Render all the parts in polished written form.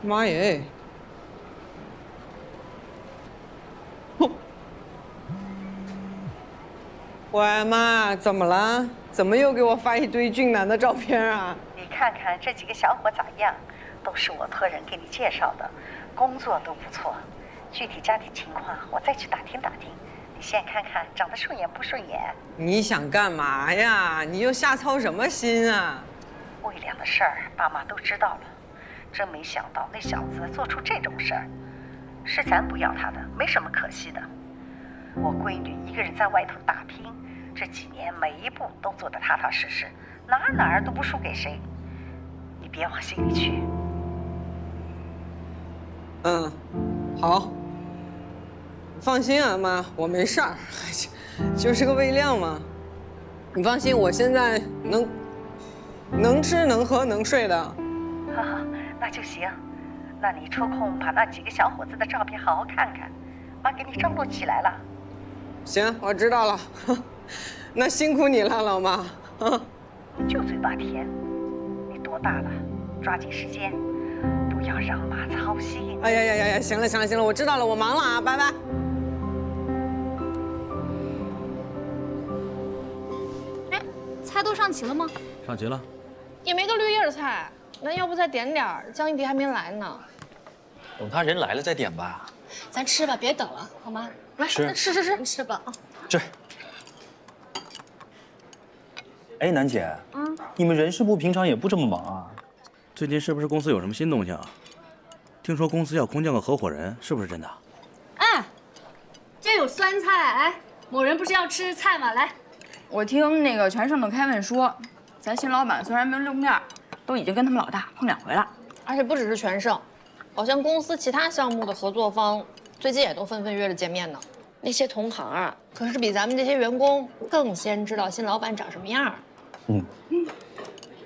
妈耶！喂，妈，怎么了？怎么又给我发一堆俊男的照片啊？你看看这几个小伙咋样？都是我托人给你介绍的，工作都不错。具体家庭情况我再去打听打听。你先看看长得顺眼不顺眼。你想干嘛呀？你又瞎操什么心啊？魏良的事儿，爸妈都知道了。真没想到那小子做出这种事儿。是咱不要他的，没什么可惜的。我闺女一个人在外头打拼，这几年每一步都做得踏踏实实，哪儿都不输给谁。你别往心里去。嗯，好。放心啊，妈，我没事儿，就是个魏亮嘛。你放心，我现在能吃能喝能睡的。好好，那就行。那你抽空把那几个小伙子的照片好好看看，妈给你张罗起来了。行，我知道了。那辛苦你了，老妈。你就嘴巴甜。你多大了？抓紧时间，不要让妈操心。哎呀，行了，我知道了，我忙了啊，拜拜。哎，菜都上齐了吗？上齐了。也没个绿叶菜，那要不再点点儿？江一迪还没来呢。等他人来了再点吧。咱吃吧，别等了，好吗？来，吃，你吃吧啊。这。哎，楠姐，你们人事部平常也不这么忙啊？最近是不是公司有什么新动静啊？听说公司要空降个合伙人，是不是真的？哎，这有酸菜，哎，某人不是要吃菜吗？来，我听那个全盛的凯文说，咱新老板虽然没露面，都已经跟他们老大碰2回了。而且不只是全盛，好像公司其他项目的合作方最近也都纷纷约着见面呢。那些同行啊，可是比咱们这些员工更先知道新老板长什么样。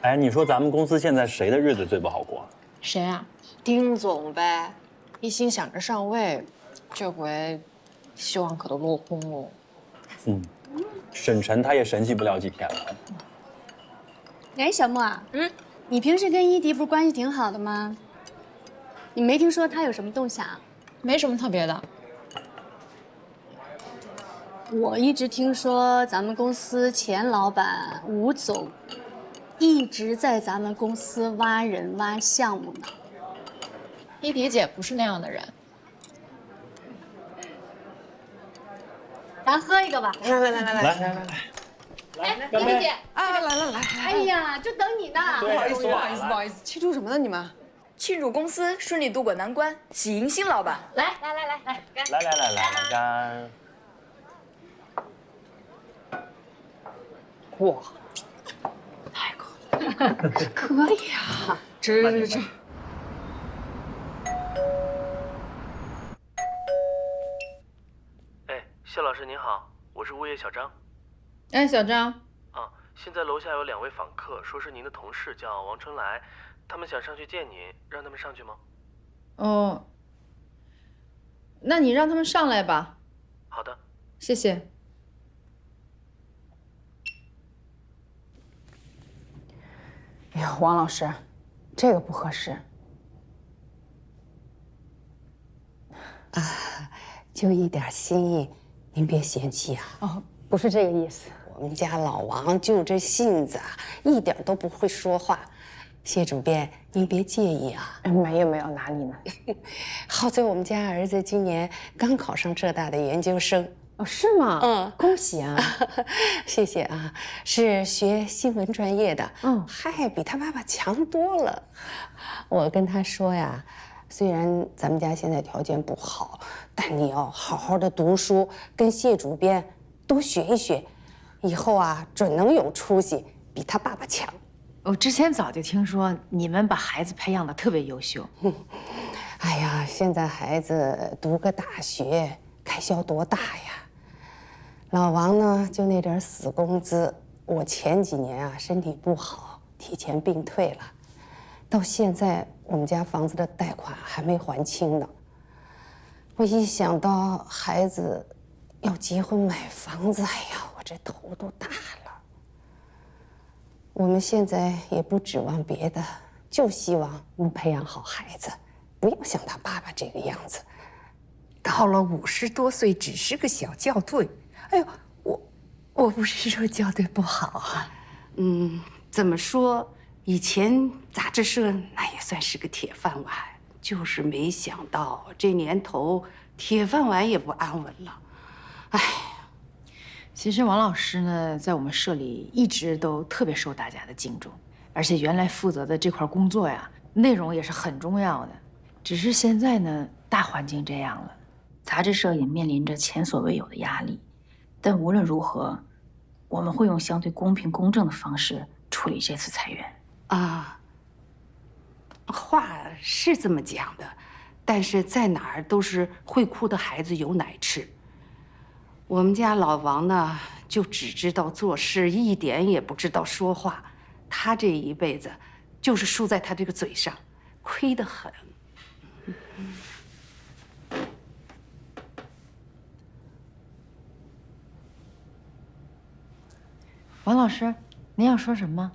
哎，你说咱们公司现在谁的日子最不好过？谁啊？丁总呗，一心想着上位，这回希望可都落空了。沈晨他也神气不了几天了。哎，小莫啊，你平时跟伊迪不是关系挺好的吗？你没听说他有什么动向？没什么特别的。我一直听说咱们公司前老板吴总一直在咱们公司挖人挖项目呢。伊迪姐不是那样的人。咱喝一个吧。来，哎，伊迪姐啊，来，哎呀，就等你呢。不好意思，庆祝什么呢？你们？庆祝公司顺利渡过难关，喜迎新老板。来，干！哇，太可了，可以啊！吃。哎，谢老师您好，我是物业小张。哎，小张。啊，现在楼下有2位访客，说是您的同事，叫王春来，他们想上去见您，让他们上去吗？哦，那你让他们上来吧。好的，谢谢。哎呦，王老师，这个不合适。就一点心意，您别嫌弃啊。哦，不是这个意思。我们家老王就这性子啊，一点都不会说话。谢主编，您别介意啊。没有，哪里呢？好在我们家儿子今年刚考上浙大的研究生。哦，是吗？恭喜啊！谢谢啊，是学新闻专业的。嗨，比他爸爸强多了。我跟他说呀，虽然咱们家现在条件不好，但你要好好的读书，跟谢主编多学一学，以后啊准能有出息，比他爸爸强。我之前早就听说你们把孩子培养的特别优秀。哎呀，现在孩子读个大学开销多大呀？老王呢，就那点死工资，我前几年啊身体不好，提前病退了，到现在我们家房子的贷款还没还清呢。我一想到孩子要结婚买房子，哎呀，我这头都大了。我们现在也不指望别的，就希望能培养好孩子，不要像他爸爸这个样子，到了50多岁只是个小校对。哎呦，我不是说校对不好啊，怎么说？以前杂志社那也算是个铁饭碗，就是没想到这年头铁饭碗也不安稳了。哎，其实王老师呢，在我们社里一直都特别受大家的敬重，而且原来负责的这块工作呀，内容也是很重要的。只是现在呢，大环境这样了，杂志社也面临着前所未有的压力。但无论如何，我们会用相对公平公正的方式处理这次裁员。啊，话是这么讲的，但是在哪儿都是会哭的孩子有奶吃。我们家老王呢，就只知道做事，一点也不知道说话。他这一辈子就是输在他这个嘴上，亏得很。王老师，您要说什么？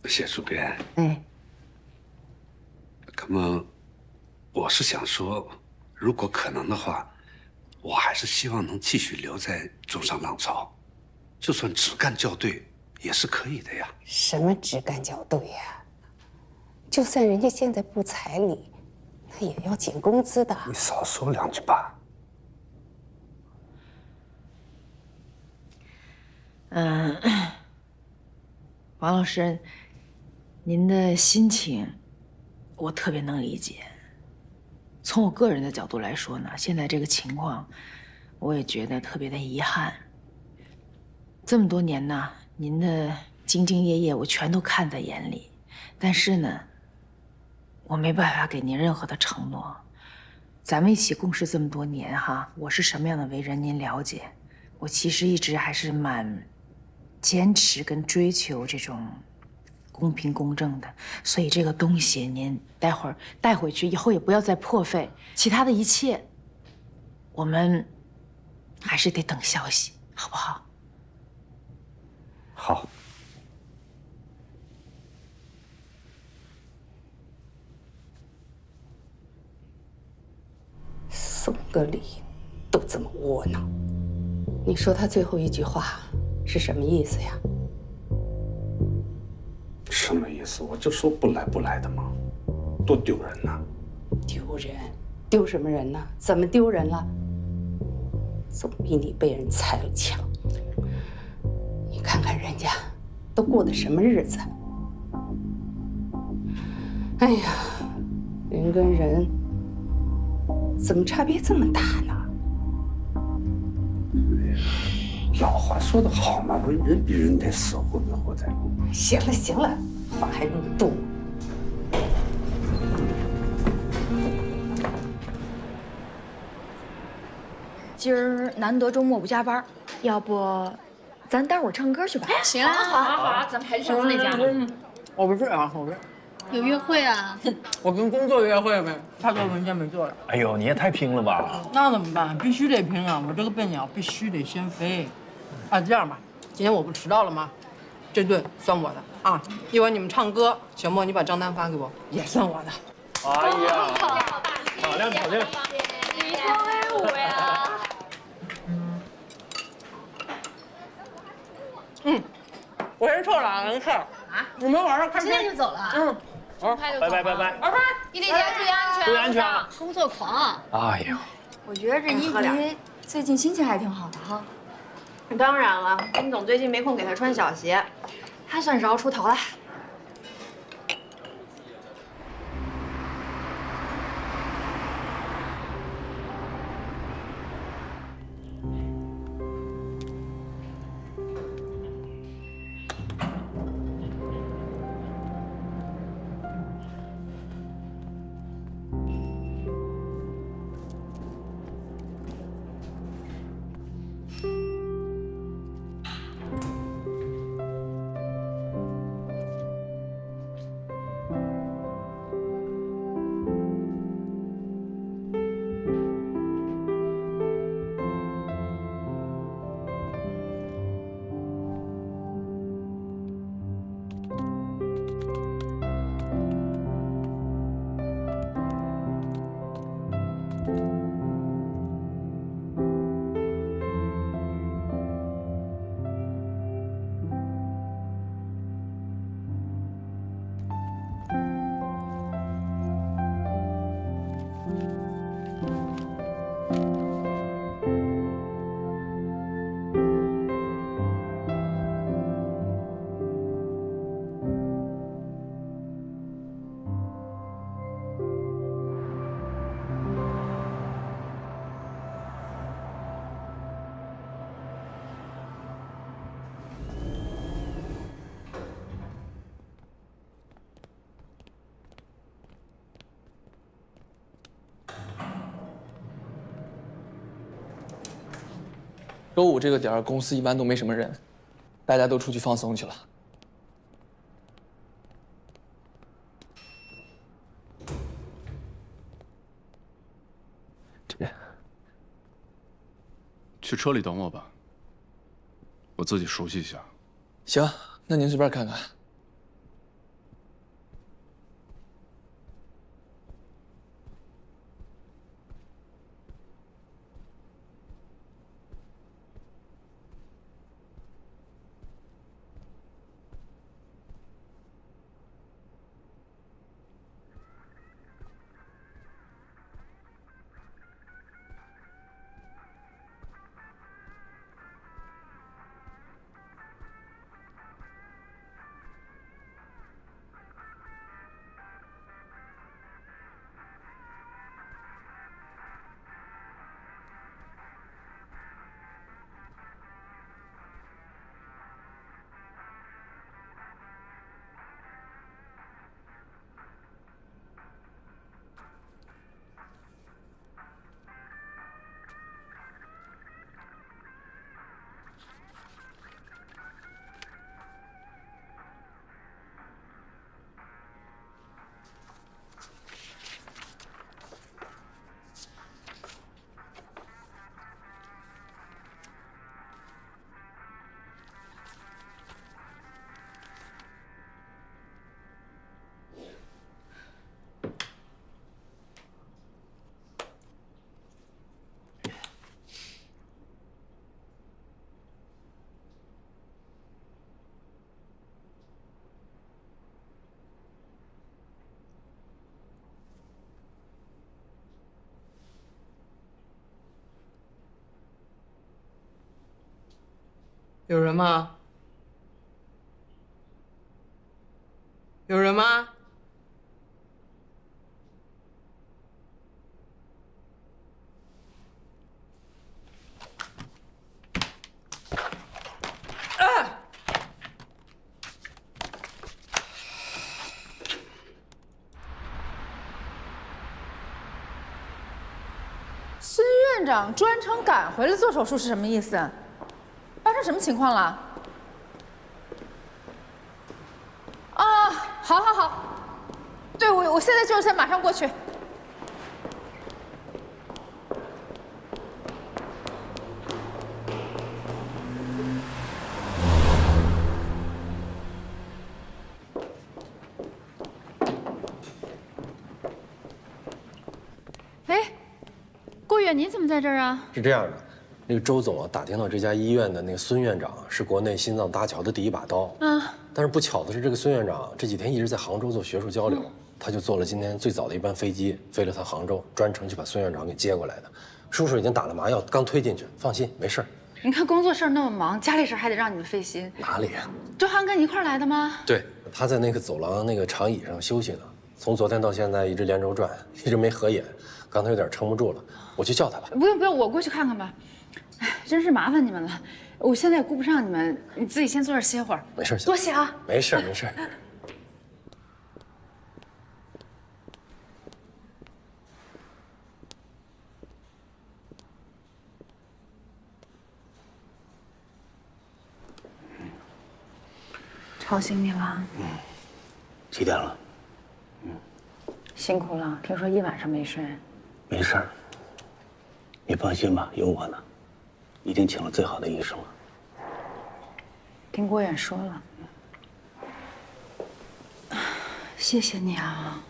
谢主编。哎，那么我是想说，如果可能的话，我还是希望能继续留在中商浪潮，就算只干校对也是可以的呀。什么只干校对呀？就算人家现在不裁你，那也要减工资的。你少说两句吧。王老师，您的心情我特别能理解。从我个人的角度来说呢，现在这个情况，我也觉得特别的遗憾。这么多年呢，您的兢兢业业我全都看在眼里，但是呢，我没办法给您任何的承诺。咱们一起共事这么多年哈，我是什么样的为人您了解。我其实一直还是蛮坚持跟追求这种公平公正的，所以这个东西您待会儿带回去以后也不要再破费，其他的一切我们还是得等消息，好不好？好。送个礼都这么窝囊，你说他最后一句话是什么意思呀？什么意思？我就说不来的嘛，多丢人呐！丢人？丢什么人呢？怎么丢人了？总比你被人裁了强。你看看人家都过的什么日子？哎呀，人跟人怎么差别这么大呢？老话说得好嘛，人比人得死，活比活在路。行了行了，话还那么多。今儿难得周末不加班，要不咱待会儿唱歌去吧？行啊，好啊，好啊，咱们还是上次那家。我不是啊，我不是。有约会啊？我跟工作约会呗，太多文件没做了。哎呦，你也太拼了吧！那怎么办？必须得拼啊！我这个笨鸟必须得先飞。啊，这样吧，今天我不迟到了吗？这顿算我的啊！一会儿你们唱歌，小莫你把账单发给我，也算我的。哎呀，漂亮漂亮！你多威武呀！我先撤了，能撤啊？你们晚上看今天就走了？好，拜拜拜拜拜拜！伊丽姐注意安全，注意安全。工作狂。哎呦，我觉得这伊迪最近心情还挺好的哈。当然了，丁总最近没空给他穿小鞋，他算是熬出头了。周五这个点儿，公司一般都没什么人，大家都出去放松去了。这边，去车里等我吧，我自己熟悉一下。行，那您随便看看。有人吗？有人吗？孙院长专程赶回来做手术是什么意思？发生什么情况了？啊，好，好，好，对，我现在就是马上过去。哎，郭远，你怎么在这儿啊？是这样的，那个周总啊，打听到这家医院的那个孙院长是国内心脏搭桥的第一把刀啊。但是不巧的是，这个孙院长这几天一直在杭州做学术交流，他就坐了今天最早的一班飞机飞了趟杭州，专程去把孙院长给接过来的。叔叔已经打了麻药，刚推进去，放心，没事。你看工作事儿那么忙，家里事儿还得让你们费心。哪里啊？周航跟你一块儿来的吗？对，他在那个走廊那个长椅上休息呢，从昨天到现在一直连轴转，一直没合眼，刚才有点撑不住了，我去叫他吧。不用不用，我过去看看吧。哎，真是麻烦你们了，我现在也顾不上你们，你自己先坐这儿歇会儿。没事，多谢啊。没事没事。吵醒你了？几点了？辛苦了，听说一晚上没睡。没事儿，你放心吧，有我呢，已经请了最好的医生了。听郭远说了。谢谢你啊。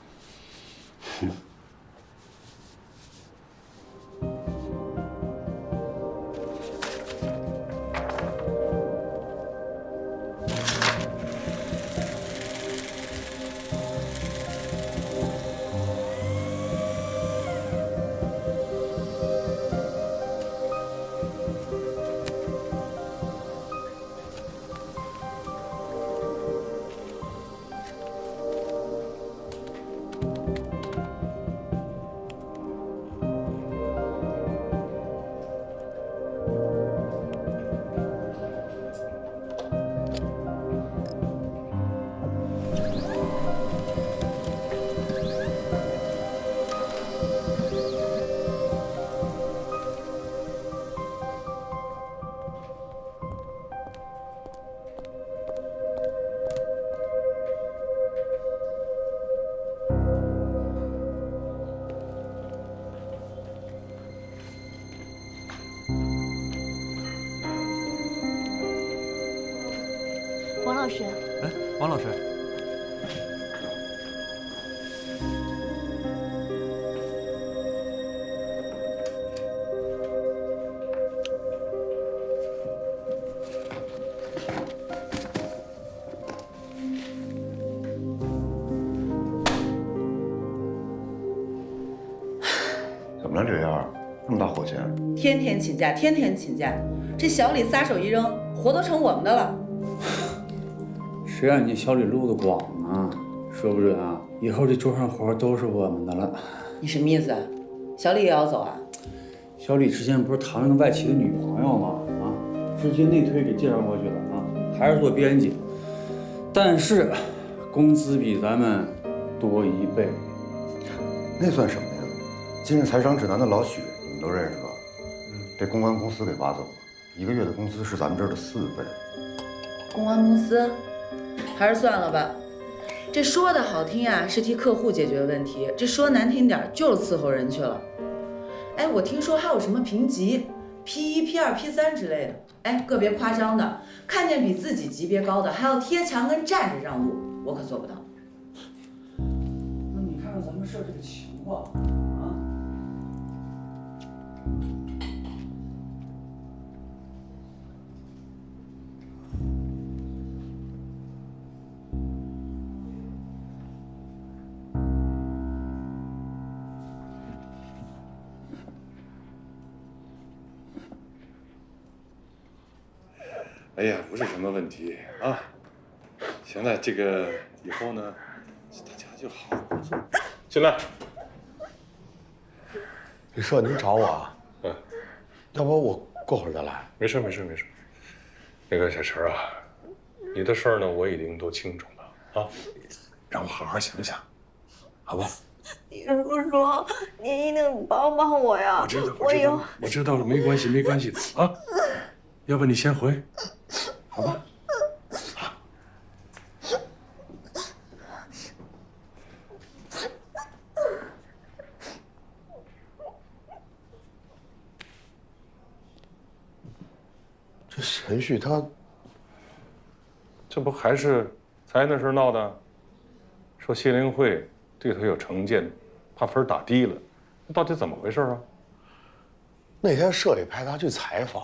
老师。哎，王老师。怎么了，刘燕？那么大火气？天天请假，天天请假。这小李撒手一扔，活都成我们的了。谁让你小李路子广啊？说不准啊，以后这桌上活都是我们的了。你什么意思啊？小李也要走啊？小李之前不是谈了个外企的女朋友吗？啊，直接内推给介绍过去了啊，还是做编辑，但是工资比咱们多1倍。那算什么呀？今日财商指南的老许，你们都认识吧？被公关公司给挖走了，1个月的工资是咱们这儿的4倍。公关公司，还是算了吧。这说的好听啊，是替客户解决问题；这说难听点，就是伺候人去了。哎，我听说还有什么评级，P1、P2、P3之类的。哎，个别夸张的，看见比自己级别高的，还要贴墙跟站着让路，我可做不到。那你看看咱们社这个情况啊。哎呀，不是什么问题啊。行了，这个以后呢，大家就好好工作。进来。李社，您找我啊？嗯。要不我过会儿再来？没事。那个小陈啊，你的事儿呢，我已经都清楚了啊，让我好好想想，好吧？李叔叔，您一定帮帮我呀！我知道了，没关系的啊。要不你先回，好吧？这陈旭他，这不还是才那时候闹的？说谢灵慧对他有成见，怕分打低了，那到底怎么回事啊？那天社里派他去采访，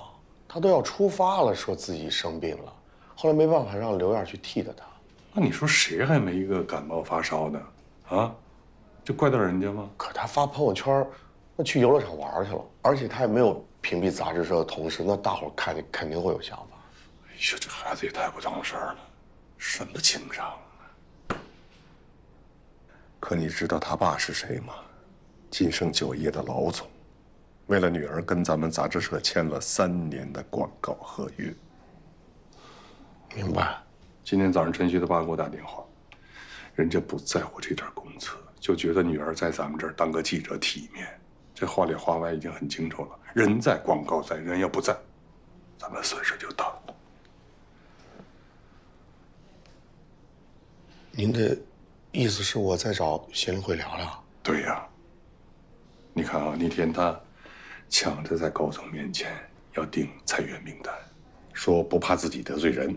他都要出发了，说自己生病了，后来没办法让刘燕去替他。那你说谁还没一个感冒发烧的啊？这怪到人家吗？可他发朋友圈，那去游乐场玩去了，而且他也没有屏蔽杂志社的同事，那大伙看见肯定会有想法。哎呦，这孩子也太不懂事了，什么情商？可你知道他爸是谁吗？金盛酒业的老总，为了女儿跟咱们杂志社签了3年的广告合约。明白。今天早上陈旭他爸给我打电话，人家不在乎这点工资，就觉得女儿在咱们这儿当个记者体面。这话里话外已经很清楚了，人在广告在，人要不在，咱们损失就大了。您的意思是我再找谢灵慧聊聊？对呀。你看啊，那天他抢着在高总面前要定裁员名单，说不怕自己得罪人。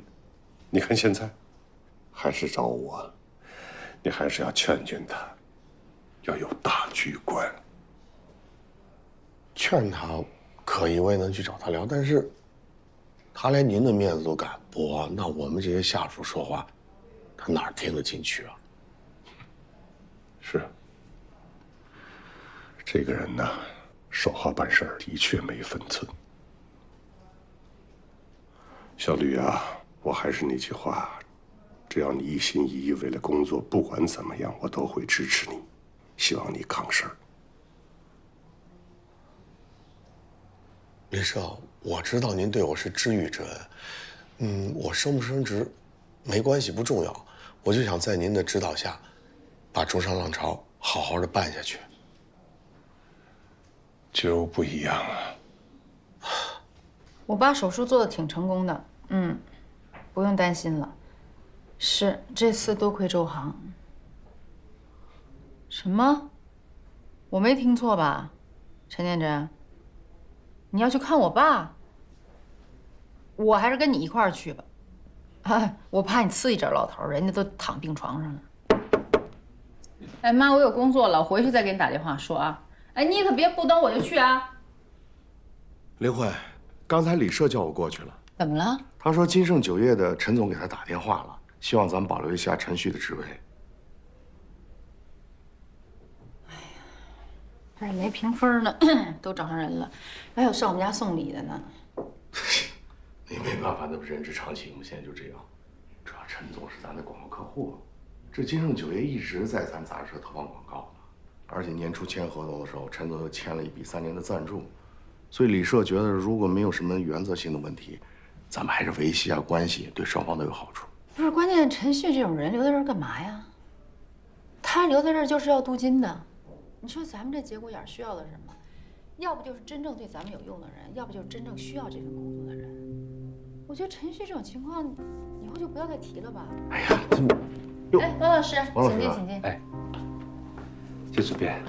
你看现在，还是找我，你还是要劝劝他，要有大局观。劝他可以，我也能去找他聊，但是他连您的面子都敢驳，那我们这些下属说话，他哪儿听得进去啊？是，这个人呢，说话办事儿的确没分寸。小吕啊，我还是那句话，只要你一心一意为了工作，不管怎么样，我都会支持你。希望你扛事儿。李社，我知道您对我是知遇之恩，我升不升职没关系，不重要，我就想在您的指导下，把中商浪潮好好的办下去。就不一样啊。我爸手术做的挺成功的，不用担心了。是，这次多亏周航。什么？我没听错吧，陈建真？你要去看我爸？我还是跟你一块儿去吧。啊，我怕你刺激着老头，人家都躺病床上了。哎妈，我有工作了，回去再给你打电话说啊。哎，你可别不等我就去啊。林慧，刚才李社叫我过去了。怎么了？他说金盛酒业的陈总给他打电话了，希望咱们保留一下陈旭的职位。这没评分呢，都找上人了，还有上我们家送礼的呢。你没办法，那不人之常情，现在就这样。主要陈总是咱的广告客户，这金盛酒业一直在咱杂志社投放广告呢，而且年初签合同的时候，陈总又签了一笔3年的赞助，所以李社觉得如果没有什么原则性的问题，咱们还是维系一下关系，对双方都有好处。不是，关键陈旭这种人留在这儿干嘛呀？他留在这儿就是要镀金的。你说咱们这节骨眼需要的是什么？要不就是真正对咱们有用的人，要不就是真正需要这份工作的人。我觉得陈旭这种情况，以后就不要再提了吧。哎呀，哎，王老师，王老师请进，请进。哎，季主编，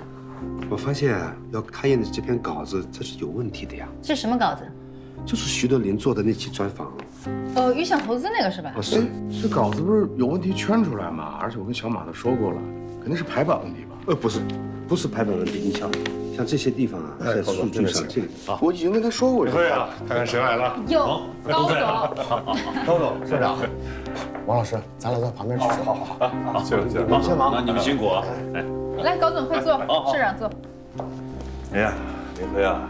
我发现要开业的这篇稿子，这是有问题的呀。是什么稿子？就是徐德林做的那期专访。预想投资那个是吧？是，这稿子不是有问题圈出来吗？而且我跟小马都说过了，肯定是排版问题吧？不是排版问题。你瞧，像这些地方啊，在数据上这里，我已经跟他说过。会啊，看看谁来了。哟，高总，高总，社长，王老师，咱俩到旁边去说。好，谢谢。你们先忙，那你们辛苦啊。哎，来，高总快坐，社长坐。哎呀，林辉啊，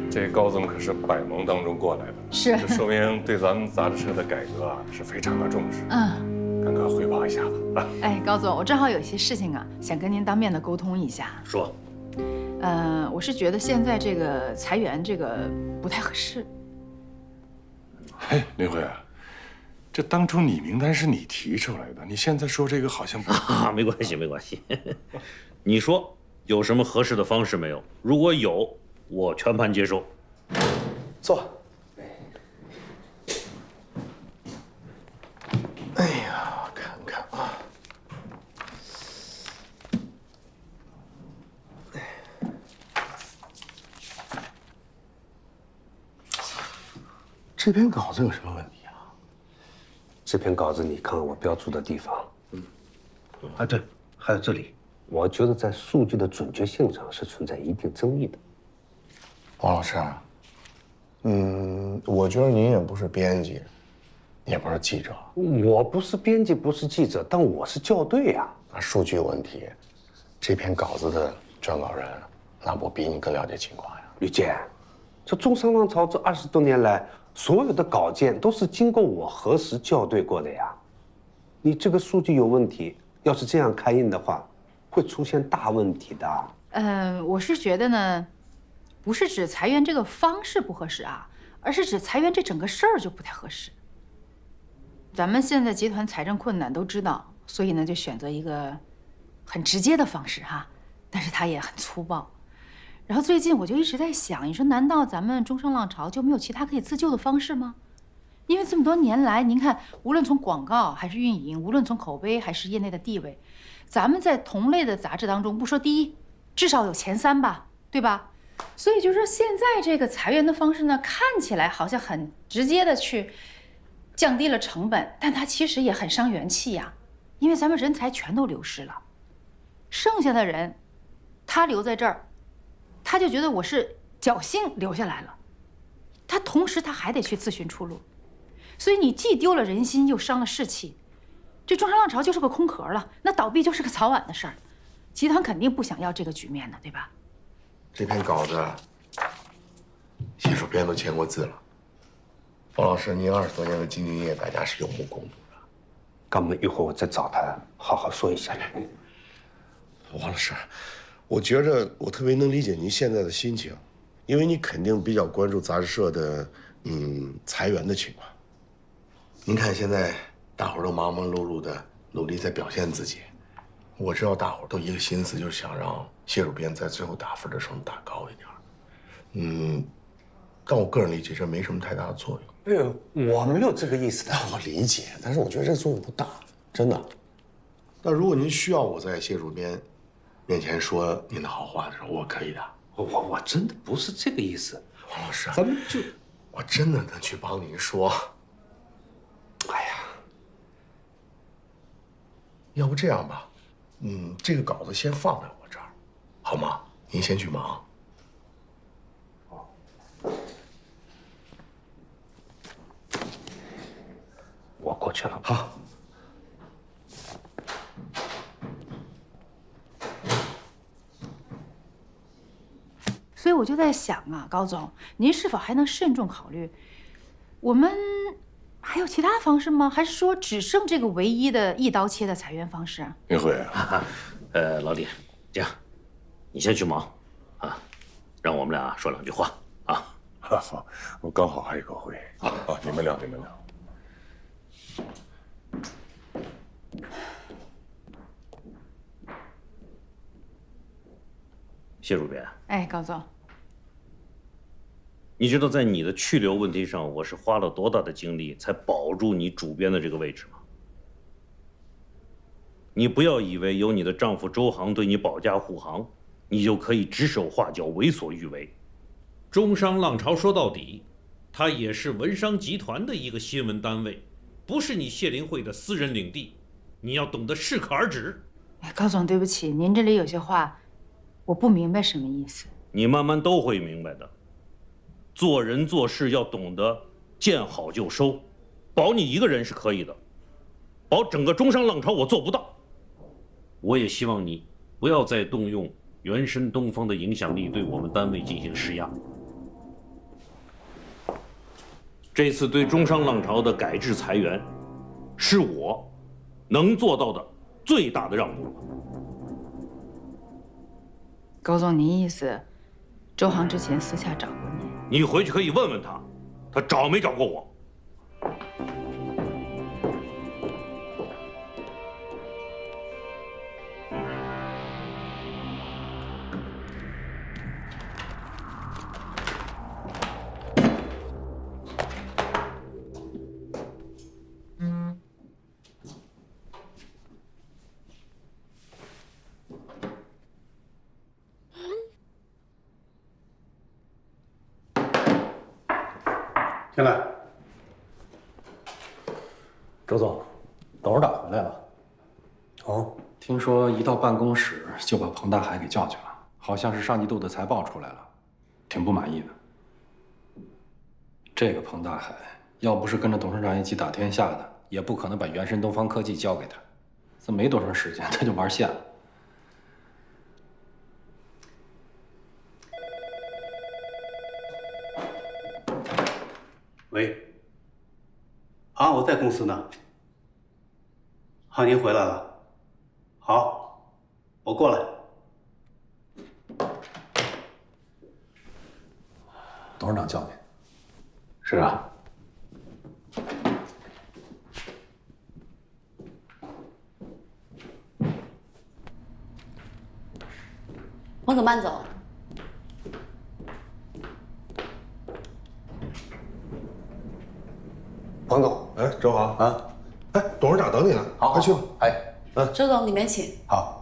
这高总可是百忙当中过来的，是，这说明对咱们杂志社的改革啊是非常的重视。刚刚汇报一下子。哎，高总，我正好有些事情啊，想跟您当面的沟通一下。说。我是觉得现在这个裁员这个不太合适。嘿，林辉啊，这当初拟名单是你提出来的，你现在说这个好像不……没关系，没关系。你说有什么合适的方式没有？如果有，我全盘接受。坐。哎呀，看看啊。这篇稿子有什么问题啊？这篇稿子你看我标注的地方，对，还有这里，我觉得在数据的准确性上是存在一定争议的。王老师，我觉得您也不是编辑，也不是记者。我不是编辑，不是记者，但我是校对呀。数据有问题，这篇稿子的撰稿人，那我比你更了解情况呀。吕健，这中商浪潮这20多年来，所有的稿件都是经过我核实校对过的呀。你这个数据有问题，要是这样开印的话，会出现大问题的。我是觉得呢，不是指裁员这个方式不合适啊，而是指裁员这整个事儿就不太合适。咱们现在集团财政困难都知道，所以呢就选择一个很直接的方式哈，但是它也很粗暴。然后最近我就一直在想，你说难道咱们中商浪潮就没有其他可以自救的方式吗？因为这么多年来，您看，无论从广告还是运营，无论从口碑还是业内的地位，咱们在同类的杂志当中，不说第一，至少有前3吧，对吧？所以就是说，现在这个裁员的方式呢，看起来好像很直接的去降低了成本，但它其实也很伤元气呀，因为咱们人才全都流失了，剩下的人，他留在这儿。他就觉得我是侥幸留下来了，他同时他还得去自寻出路，所以你既丢了人心，又伤了士气，这中商浪潮就是个空壳了，那倒闭就是个早晚的事儿，集团肯定不想要这个局面的，对吧？这篇稿子，写主编都签过字了。王老师，您20多年的经验，大家是有目共睹的。干嘛一会儿我再找他好好说一下来。王老师。我觉着我特别能理解您现在的心情，因为你肯定比较关注杂志社的裁员的情况。您看现在大伙儿都忙忙碌碌的努力在表现自己，我知道大伙儿都一个心思，就是想让谢主编在最后打分的时候打高一点。但我个人理解这没什么太大的作用。我没有这个意思的。我理解，但是我觉得这个作用不大，真的。但如果您需要我在谢主编面前说您的好话的时候，我可以的。我真的不是这个意思，王老师，咱们就，我真的能去帮您说。哎呀，要不这样吧，这个稿子先放在我这儿，好吗？您先去忙。我过去了。好。所以我就在想啊，高总，您是否还能慎重考虑？我们还有其他方式吗？还是说只剩这个唯一的一刀切的裁员方式啊？明慧，老李，这样，你先去忙，啊，让我们俩说两句话啊。好，我刚好还有个会。啊，你们聊。谢主编，哎，高总，你知道在你的去留问题上，我是花了多大的精力才保住你主编的这个位置吗？你不要以为有你的丈夫周航对你保驾护航，你就可以指手画脚、为所欲为。中商浪潮说到底，它也是文商集团的一个新闻单位，不是你谢林慧的私人领地，你要懂得适可而止。哎，高总，对不起，您这里有些话我不明白什么意思。你慢慢都会明白的。做人做事要懂得见好就收，保你一个人是可以的，保整个中商浪潮我做不到。我也希望你不要再动用原神东方的影响力对我们单位进行施压。这次对中商浪潮的改制裁员，是我能做到的最大的让步了。高总，您意思，周航之前私下找过您？你回去可以问问他，他找没找过我。进来。周总，董事长回来了。哦，听说一到办公室就把彭大海给叫去了，好像是上季度的财报出来了，挺不满意的。这个彭大海要不是跟着董事长一起打天下的，也不可能把原神东方科技交给他。这没多长时间他就玩线了。喂，啊，我在公司呢。好，您回来了。好，我过来。董事长叫你。是啊。王总慢走。王总，哎，周航啊，哎，董事长等你呢，好，快去吧。哎，周总，里面请。好。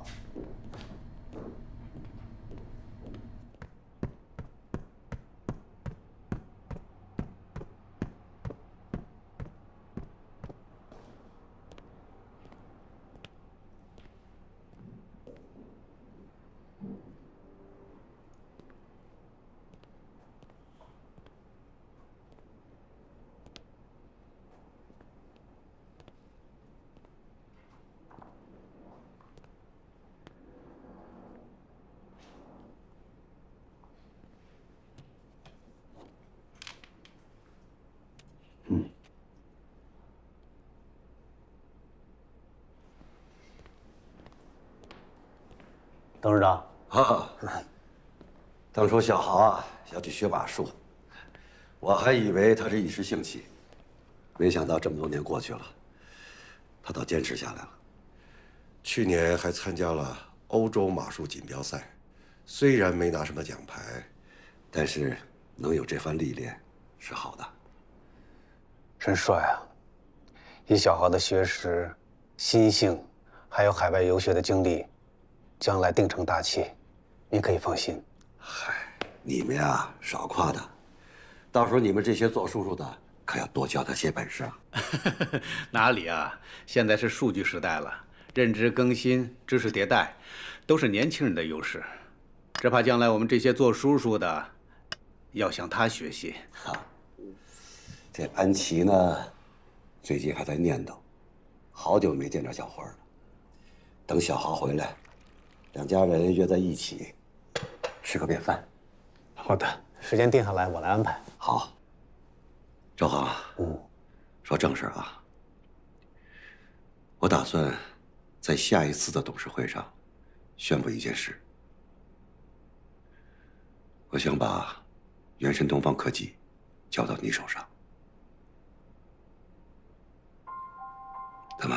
董事长啊，当初小豪啊要去学马术，我还以为他是一时兴起，没想到这么多年过去了，他倒坚持下来了。去年还参加了欧洲马术锦标赛，虽然没拿什么奖牌，但是能有这番历练是好的。真帅啊！以小豪的学识、心性，还有海外游学的经历，将来定成大器，您可以放心。嗨，你们呀少夸他，到时候你们这些做叔叔的可要多教他些本事啊。哪里啊，现在是数据时代了，认知更新、知识迭代，都是年轻人的优势。只怕将来我们这些做叔叔的，要向他学习。这安琪呢，最近还在念叨，好久没见着小花了。等小豪回来，两家人约在一起吃个便饭。好的，时间定下来，我来安排。好。周航，说正事啊。我打算在下一次的董事会上宣布一件事。我想把原神东方科技交到你手上。怎么，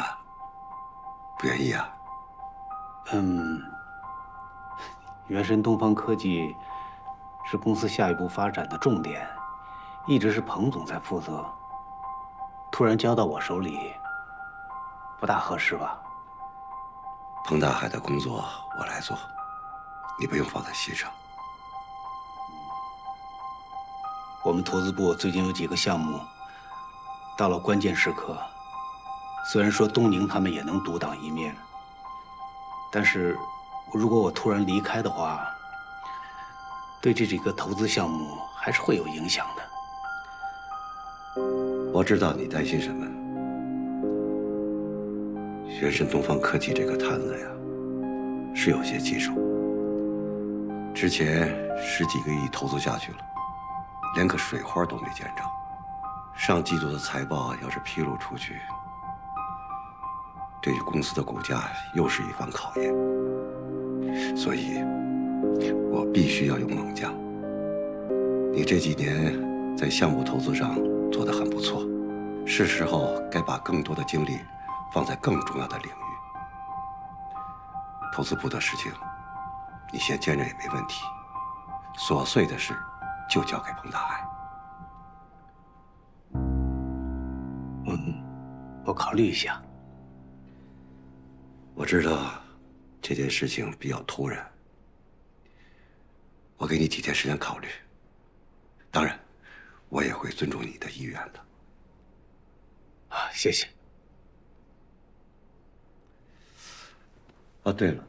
不愿意啊？原神东方科技是公司下一步发展的重点，一直是彭总在负责，突然交到我手里，不大合适吧？彭大海的工作我来做，你不用放在心上。我们投资部最近有几个项目到了关键时刻，虽然说东宁他们也能独当一面，但是如果我突然离开的话，对这几个投资项目还是会有影响的。我知道你担心什么。原神东方科技这个摊子呀，是有些棘手。之前10几个亿投资下去了，连个水花都没见着。上季度的财报要是披露出去，对于公司的股价又是一番考验。所以，我必须要用猛将。你这几年在项目投资上做得很不错，是时候该把更多的精力放在更重要的领域。投资部的事情，你先兼着也没问题，琐碎的事就交给彭大海。我考虑一下。我知道这件事情比较突然，我给你几天时间考虑。当然，我也会尊重你的意愿的。谢谢。啊，对了，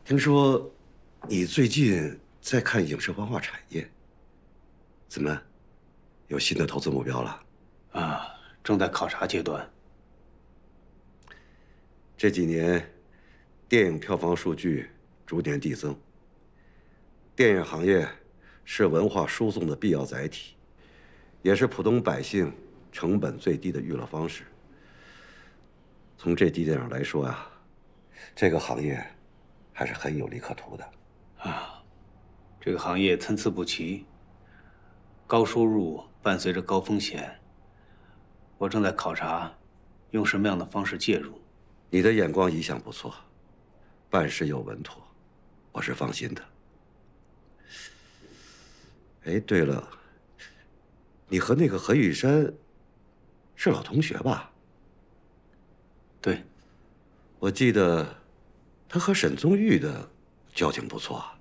听说你最近在看影视文化产业，怎么有新的投资目标了？正在考察阶段。这几年，电影票房数据逐年递增。电影行业是文化输送的必要载体，也是普通百姓成本最低的娱乐方式。从这几点上来说啊，这个行业还是很有利可图的。这个行业参差不齐，高收入伴随着高风险。我正在考察用什么样的方式介入。你的眼光一向不错，办事又稳妥，我是放心的。哎，对了，你和那个何玉山是老同学吧？对，我记得他和沈宗玉的交情不错啊。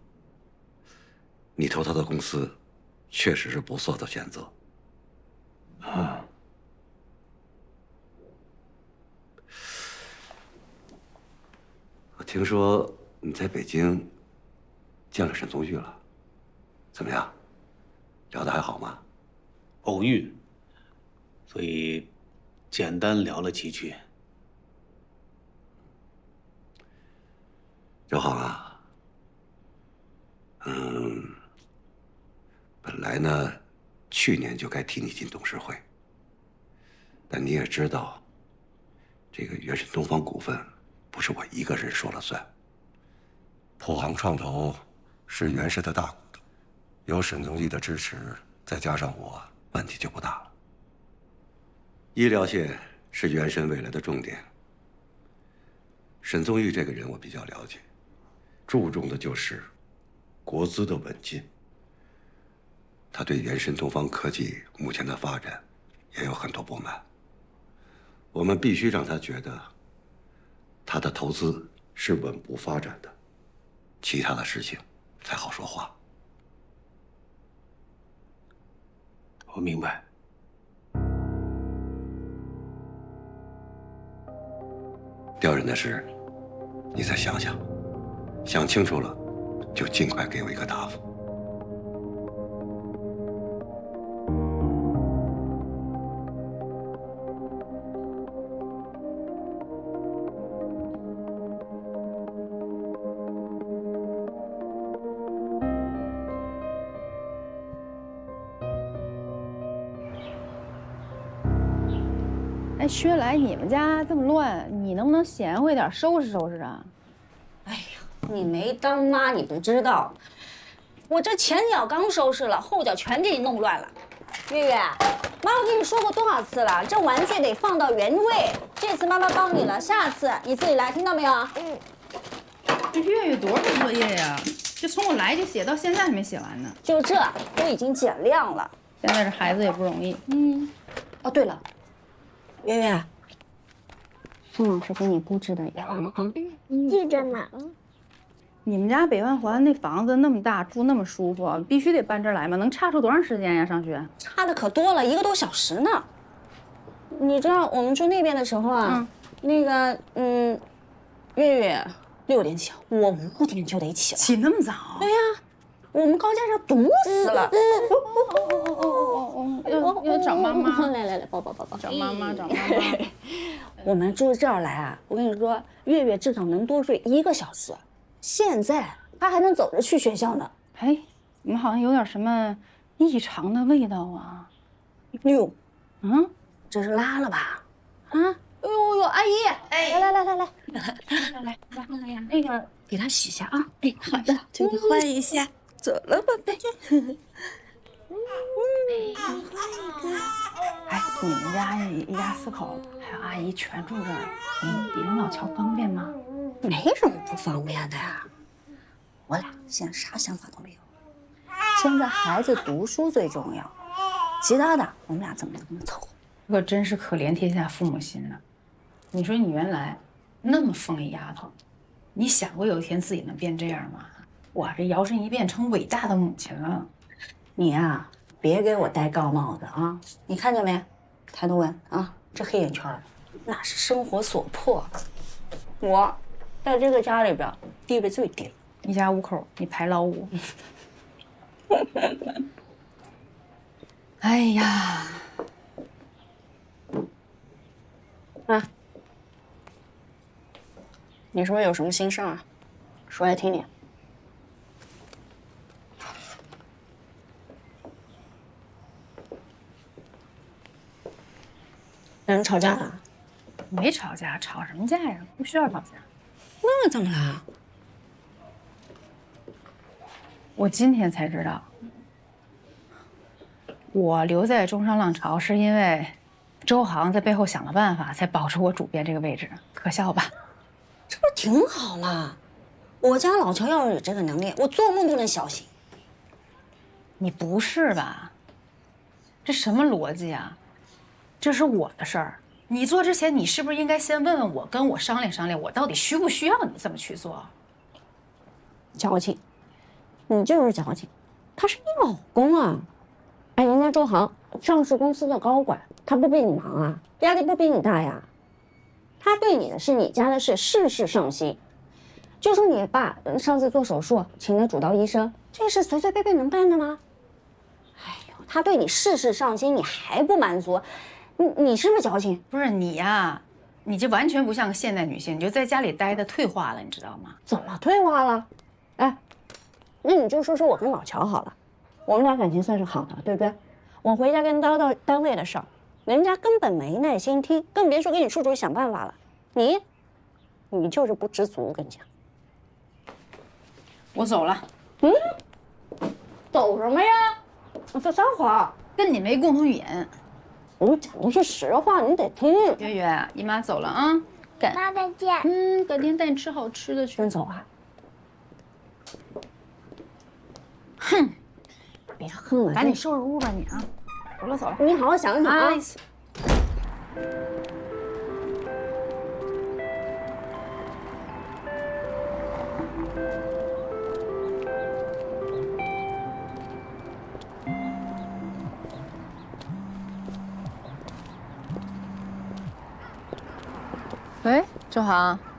你投他的公司，确实是不错的选择。我听说你在北京见了沈宗玉了，怎么样？聊得还好吗？偶遇，所以简单聊了几句。周航啊，本来呢，去年就该提你进董事会，但你也知道，这个原神东方股份不是我一个人说了算。普航创投是原神的大股东，有沈宗玉的支持，再加上我，问题就不大了。医疗线是原神未来的重点。沈宗玉这个人我比较了解，注重的就是国资的稳进。他对原神东方科技目前的发展也有很多不满。我们必须让他觉得他的投资是稳步发展的，其他的事情才好说话。我明白。调人的事，你再想想，想清楚了，就尽快给我一个答复。哎，薛来，你们家这么乱，你能不能贤惠点，收拾收拾啊？哎呀，你没当妈，你不知道，我这前脚刚收拾了，后脚全给你弄乱了。月月，妈妈跟你说过多少次了，这玩具得放到原位。这次妈妈帮你了，下次你自己来，听到没有？嗯。这月月多少作业呀？这从我来就写到现在还没写完呢。就这都已经减量了。现在这孩子也不容易。哦，对了。月月，宋老师给你布置的也很好，记着呢。你们家北万环那房子那么大，住那么舒服，必须得搬这儿来吗？能差出多长时间呀？上学差的可多了，1个多小时呢。你知道我们住那边的时候啊，那个月月6点起，我5点就得起了。起那么早？对呀，我们高架上堵死了。要找妈妈。来，抱，找妈妈。我们住这儿来啊，我跟你说，月月至少能多睡1个小时。现在他还能走着去学校呢。哎，怎么好像有点什么异常的味道啊？哟，这是拉了吧？啊，呦，阿姨，哎，来，那个给他洗一下啊。哎，好的，这个换一下，走了，宝贝。哎，你们家一家4口，还有阿姨全住这儿，比领导桥方便吗？没什么不方便的呀，我俩现在啥想法都没有。现在孩子读书最重要，其他的我们俩怎么凑合。可真是可怜天下父母心了。你说你原来那么疯一丫头，你想过有一天自己能变这样吗？我这摇身一变成伟大的母亲了。你呀，别给我戴高帽子啊！你看见没？抬头纹啊，这黑眼圈，那是生活所迫。我在这个家里边地位最低了，一家5口，你排老5。哎呀，啊，你是不是有什么心事啊？说来听听。两人吵架了？没吵架，吵什么架呀？不需要吵架。那怎么了？我今天才知道，我留在中商浪潮是因为周航在背后想了办法，才保住我主编这个位置，可笑吧？这不挺好吗？我家老乔要是有这个能力，我做梦都能小心。你不是吧？这什么逻辑啊？这是我的事儿，你做之前，你是不是应该先问问我，跟我商量商量，我到底需不需要你这么去做？矫情，你就是矫情。他是你老公啊！哎，人家周航上市公司的高管，他不比你忙啊，压力不比你大呀。他对你的是你家的事，事事上心。就说你爸上次做手术请的主刀医生，这事随随便便能办的吗？哎呦，他对你事事上心，你还不满足？你是不是矫情？不是你呀，你这完全不像个现代女性，你就在家里待的退化了，你知道吗？怎么退化了？哎，那你就说说我跟老乔好了，我们俩感情算是好的，对不对？我回家跟叨叨单位的事儿，人家根本没耐心听，更别说给你出主意想办法了。你就是不知足，我跟你讲。我走了。走什么呀？我再待会儿，跟你没共同语言。我讲的是实话，你得听。月月，姨妈走了啊，妈再见。改天带你吃好吃的去。先走啊。哼，别恨了，赶紧收拾屋吧你啊。走了。你好好想想啊。喂，周航。